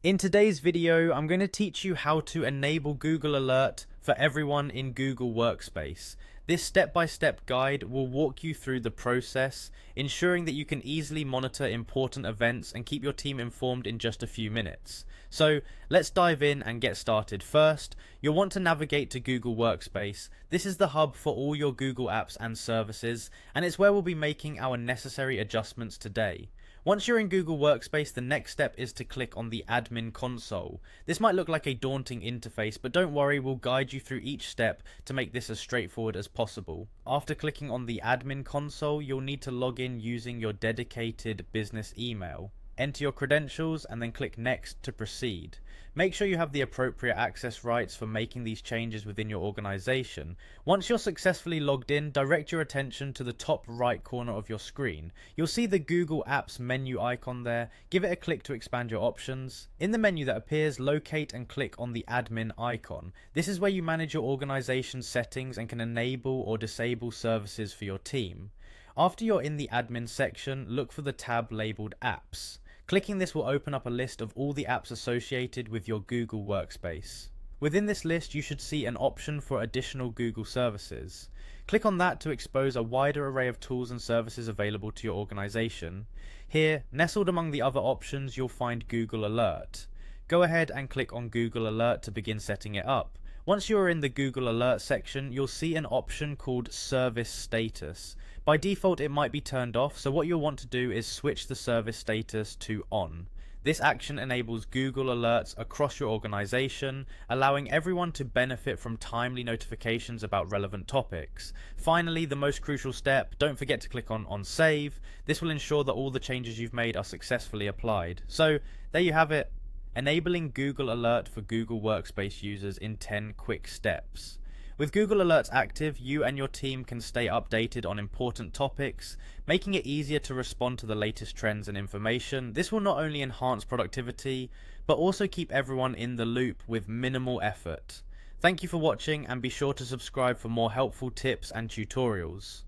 In today's video, I'm going to teach you how to enable Google Alert for everyone in Google Workspace. This step-by-step guide will walk you through the process, ensuring that you can easily monitor important events and keep your team informed in just a few minutes. So let's dive in and get started. First, you'll want to navigate to Google Workspace. This is the hub for all your Google apps and services, and it's where we'll be making our necessary adjustments today. Once you're in Google Workspace, the next step is to click on the admin console. This might look like a daunting interface, but don't worry, we'll guide you through each step to make this as straightforward as possible. After clicking on the admin console, you'll need to log in using your dedicated business email. Enter your credentials and then click Next to proceed. Make sure you have the appropriate access rights for making these changes within your organization. Once you're successfully logged in, direct your attention to the top right corner of your screen. You'll see the Google Apps menu icon there. Give it a click to expand your options. In the menu that appears, locate and click on the admin icon. This is where you manage your organization's settings and can enable or disable services for your team. After you're in the admin section, look for the tab labeled Apps. Clicking this will open up a list of all the apps associated with your Google Workspace. Within this list, you should see an option for additional Google services. Click on that to expose a wider array of tools and services available to your organization. Here, nestled among the other options, you'll find Google Alert. Go ahead and click on Google Alert to begin setting it up. Once you are in the Google Alert section, you'll see an option called Service Status. By default, it might be turned off, so what you'll want to do is switch the service status to on. This action enables Google Alerts across your organization, allowing everyone to benefit from timely notifications about relevant topics. Finally, the most crucial step, don't forget to click on Save. This will ensure that all the changes you've made are successfully applied. So, there you have it. Enabling Google Alert for Google Workspace users in 10 quick steps. With Google Alerts active, you and your team can stay updated on important topics, making it easier to respond to the latest trends and information. This will not only enhance productivity, but also keep everyone in the loop with minimal effort. Thank you for watching, and be sure to subscribe for more helpful tips and tutorials.